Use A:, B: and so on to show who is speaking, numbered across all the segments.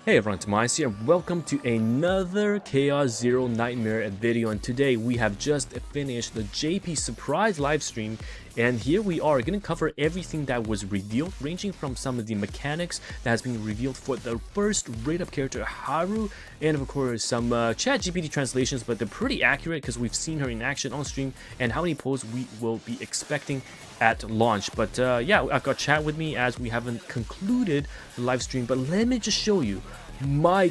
A: Hey everyone, TimaeuSS here. Welcome to another Chaos Zero Nightmare video, and today we have just finished the JP surprise live stream, and here we are going to cover everything that was revealed, ranging from some of the mechanics that has been revealed for the first rate-up character Haru, and of course some ChatGPT translations, but they're pretty accurate because we've seen her in action on stream, and how many pulls we will be expecting at launch. But yeah, I've got chat with me as we haven't concluded the live stream, but let me just show you. My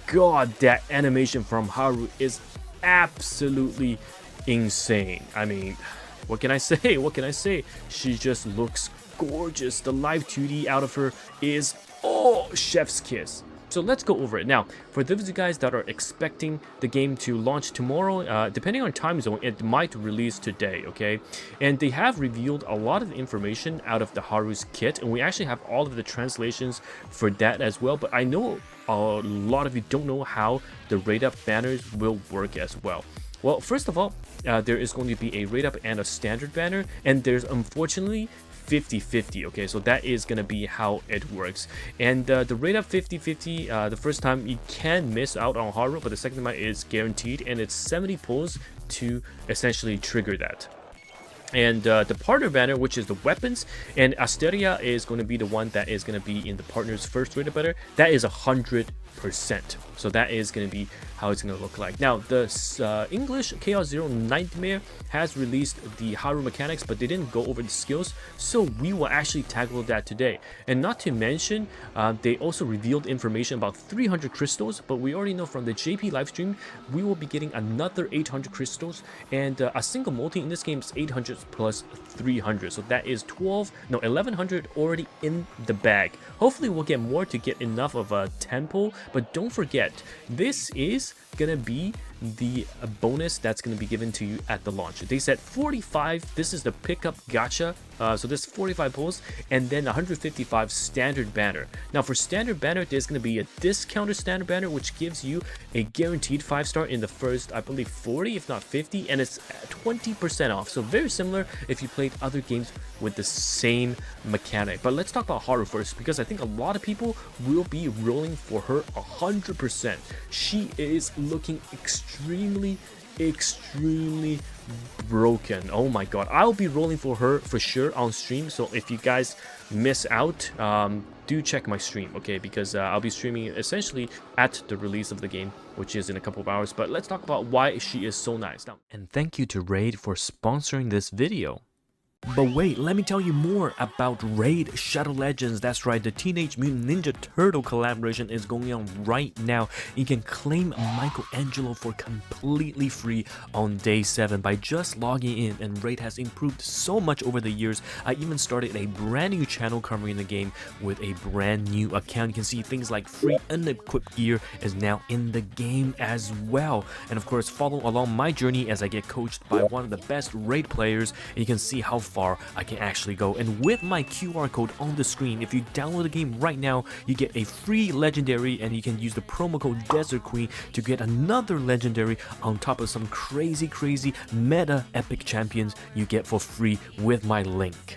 A: god, that animation from Haru is absolutely insane. I mean, what can I say? What can I say? She just looks gorgeous. The live 2D out of her is, oh, chef's kiss. So let's go over it. Now, for those of you guys that are expecting the game to launch tomorrow, depending on time zone, it might release today, okay? And they have revealed a lot of information out of the Haru's kit, and we actually have all of the translations for that as well. But I know a lot of you don't know how the rate-up banners will work as well. Well, first of all, there is going to be a rate-up and a standard banner, and there's unfortunately 50-50, okay? So that is gonna be how it works. And the rate up 50-50, the first time you can miss out on Haru, but the second time is guaranteed, and it's 70 pulls to essentially trigger that. And the partner banner, which is the weapons, and Asteria is going to be the one that is going to be in the partner's first rate banner. That is 100%. So that is going to be how it's going to look like. Now, the English Chaos Zero Nightmare has released the Haru mechanics, but they didn't go over the skills, so we will actually tackle that today. And not to mention, they also revealed information about 300 crystals, but we already know from the JP livestream, we will be getting another 800 crystals, and a single multi in this game is 800 plus 300, so that is 1100 already in the bag. Hopefully we'll get more to get enough of a 10 pull, but don't forget, this is gonna be the bonus that's going to be given to you at the launch. They said 45, this is the pickup gacha, so this 45 pulls, and then 155 standard banner. Now for standard banner, there's going to be a discounted standard banner, which gives you a guaranteed 5-star in the first, I believe, 40, if not 50, and it's 20% off. So very similar if you played other games with the same mechanic. But let's talk about Haru first, because I think a lot of people will be rolling for her 100%. She is looking extremely broken. Oh my god, I'll be rolling for her for sure on stream, so if you guys miss out, do check my stream, okay? Because I'll be streaming essentially at the release of the game, which is in a couple of hours. But let's talk about why she is so nice now. And thank you to Raid for sponsoring this video. But wait, let me tell you more about Raid Shadow Legends. That's right, the Teenage Mutant Ninja Turtle collaboration is going on right now. You can claim Michelangelo for completely free on day 7 by just logging in, and Raid has improved so much over the years. I even started a brand new channel covering the game with a brand new account. You can see things like free unequipped gear is now in the game as well. And of course, follow along my journey as I get coached by one of the best Raid players, and you can see how far I can actually go. And with my QR code on the screen, if you download the game right now, you get a free legendary, and you can use the promo code DESERTQUEEN to get another legendary on top of some crazy meta epic champions you get for free with my link.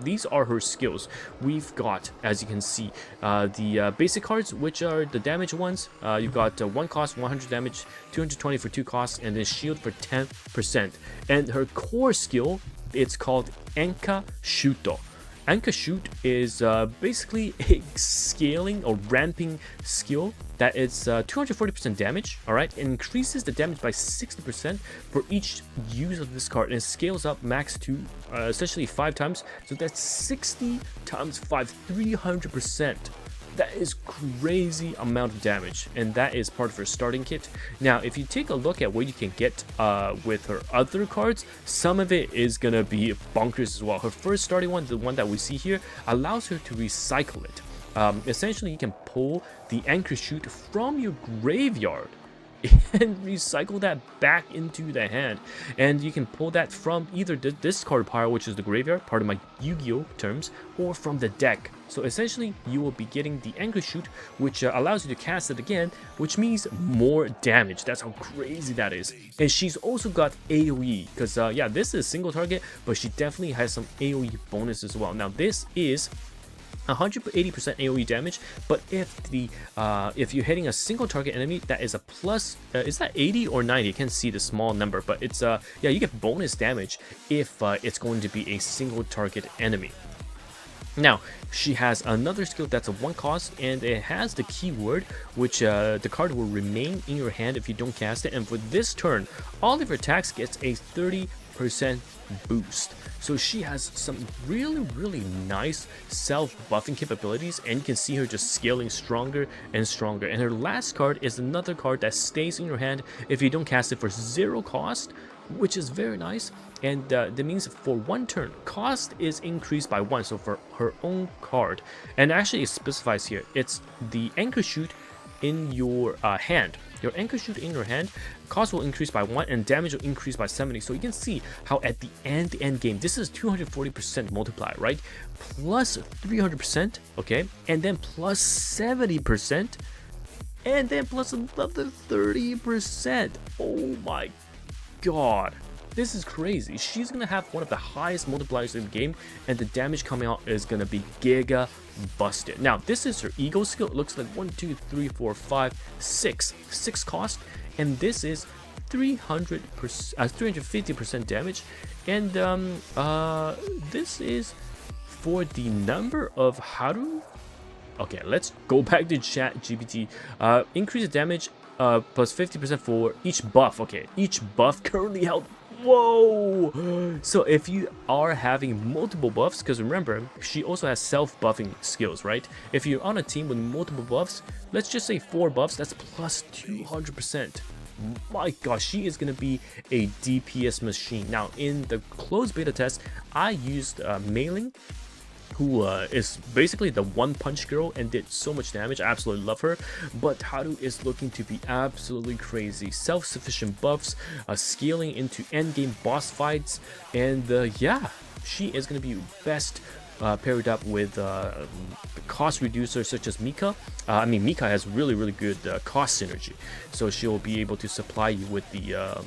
A: These are her skills. We've got, as you can see, the basic cards, which are the damage ones. You've got 1 cost, 100 damage, 220 for 2 costs, and then shield for 10%. And her core skill, it's called Anka Shuto. Anka Shoot is basically a scaling or ramping skill that is 240% damage, alright? It increases the damage by 60% for each use of this card, and it scales up max to essentially 5 times, so that's 60 times 5, 300%. That is crazy amount of damage, and that is part of her starting kit. Now, if you take a look at what you can get with her other cards, some of it is gonna be bonkers as well. Her first starting one, the one that we see here, allows her to recycle it. Essentially, you can pull the Anchor Shoot from your graveyard and recycle that back into the hand, and you can pull that from either the discard pile, which is the graveyard, part of my Yu-Gi-Oh terms, or from the deck. So essentially you will be getting the Anchor Shoot, which allows you to cast it again, which means more damage. That's how crazy that is. And she's also got AoE, because yeah, this is single target, but she definitely has some AoE bonus as well. Now this is 180% AoE damage, but if you're hitting a single target enemy, that is a plus. Is that 80 or 90? I can't see the small number, but it's yeah, you get bonus damage if it's going to be a single target enemy. Now, she has another skill that's a 1 cost, and it has the keyword, which the card will remain in your hand if you don't cast it. And for this turn, all of your attacks gets a 30% boost. So she has some really nice self-buffing capabilities, and you can see her just scaling stronger and stronger. And her last card is another card that stays in your hand if you don't cast it for 0 cost, which is very nice. And that means for 1 turn, cost is increased by 1, so for her own card. And actually it specifies here, it's the anchor shoot in your hand. Your anchor shoot in your hand, cost will increase by 1 and damage will increase by 70. So you can see how at the end game, this is 240% multiplier, right? Plus 300%, okay? And then plus 70%, and then plus another 30%. Oh my god. This is crazy. She's gonna have one of the highest multipliers in the game, and the damage coming out is gonna be giga busted. Now, this is her ego skill. It looks like 1, 2, 3, 4, 5, 6 cost, and this is 350% damage. And this is for the number of Haru. Okay, let's go back to chat GPT. Increase the damage plus 50% for each buff. Okay, each buff currently held. Whoa! So if you are having multiple buffs, because remember, she also has self-buffing skills, right? If you're on a team with multiple buffs, let's just say 4 buffs, that's plus 200%. My gosh, she is going to be a DPS machine. Now, in the closed beta test, I used Mailing, who is basically the one punch girl and did so much damage. I absolutely love her. But Haru is looking to be absolutely crazy. Self-sufficient buffs, scaling into endgame boss fights, and yeah, she is going to be best paired up with cost reducers such as Mika. I mean, Mika has really good cost synergy, so she'll be able to supply you with the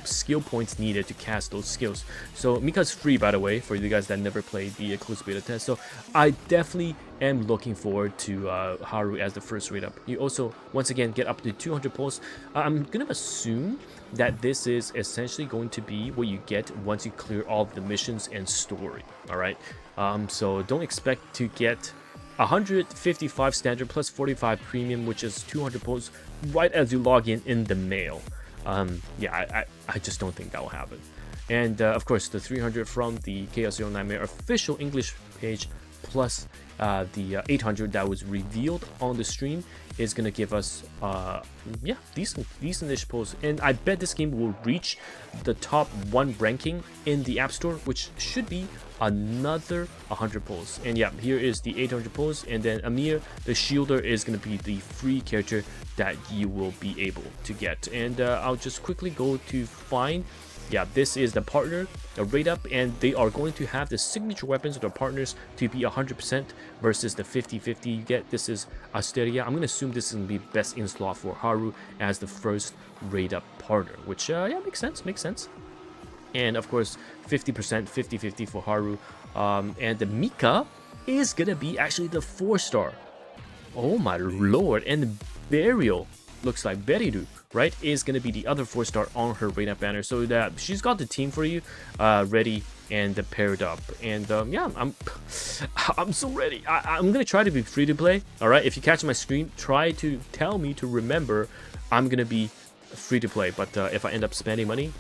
A: skill points needed to cast those skills. So Mika's free, by the way, for you guys that never played the closed beta test. So I definitely am looking forward to Haru as the first rate up. You also once again get up to 200 pulls. I'm gonna assume that this is essentially going to be what you get once you clear all of the missions and story. All right. So don't expect to get 155 standard plus 45 premium, which is 200 pulls right as you log in the mail. Yeah, I just don't think that will happen. And of course, the 300 from the Chaos Zero Nightmare official English page plus the 800 that was revealed on the stream is gonna give us yeah, decent-ish pulls. And I bet this game will reach the top 1 ranking in the App Store, which should be another 100 pulls. And yeah, here is the 800 pulls, and then Amir the Shielder is going to be the free character that you will be able to get. And I'll just quickly go to find, yeah, this is the partner, a rate up, and they are going to have the signature weapons of their partners to be 100% versus the 50-50 you get. This is Asteria. I'm going to assume this is going to be best in slot for Haru as the first rate up partner, which yeah, makes sense. And of course 50%, 50-50 for Haru. And the Mika is gonna be actually the 4-star. Oh my lord. And Burial, looks like Beriru, right, is gonna be the other 4-star on her rate up banner. So that she's got the team for you ready and paired up. And yeah, I'm so ready. I'm gonna try to be free to play. All right, if you catch my stream, try to tell me to remember I'm gonna be free to play. But if I end up spending money,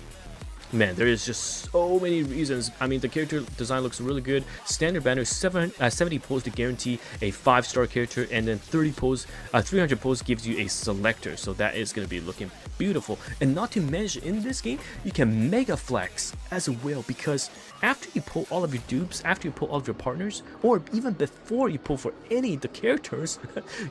A: man, there is just so many reasons. I mean, the character design looks really good. Standard banner 70 pulls to guarantee a 5-star character, and then 300 pulls gives you a selector. So that is going to be looking beautiful. And not to mention, in this game, you can mega flex as well, because after you pull all of your dupes, after you pull all of your partners, or even before you pull for any of the characters,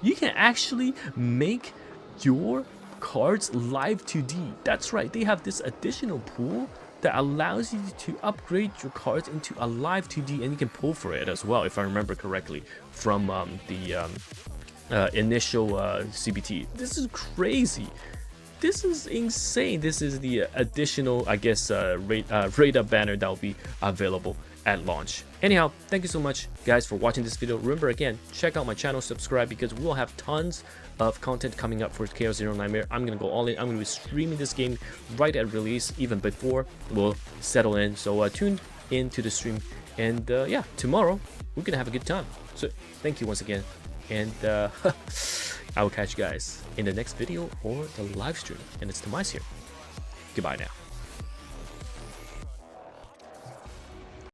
A: you can actually make your cards live 2D. That's right, they have this additional pool that allows you to upgrade your cards into a live 2D, and you can pull for it as well, if I remember correctly from the initial CBT. This is crazy. This is insane. This is the additional, I guess, rate up banner that will be available at launch. Anyhow, thank you so much guys for watching this video. Remember, again, check out my channel, subscribe, because we'll have tons of content coming up for Chaos Zero Nightmare. I'm gonna go all in. I'm gonna be streaming this game right at release, even before we'll settle in. So tune in to the stream, and yeah, tomorrow we're gonna have a good time. So thank you once again, and I will catch you guys in the next video or the live stream. And it's TimaeuSS here. Goodbye now.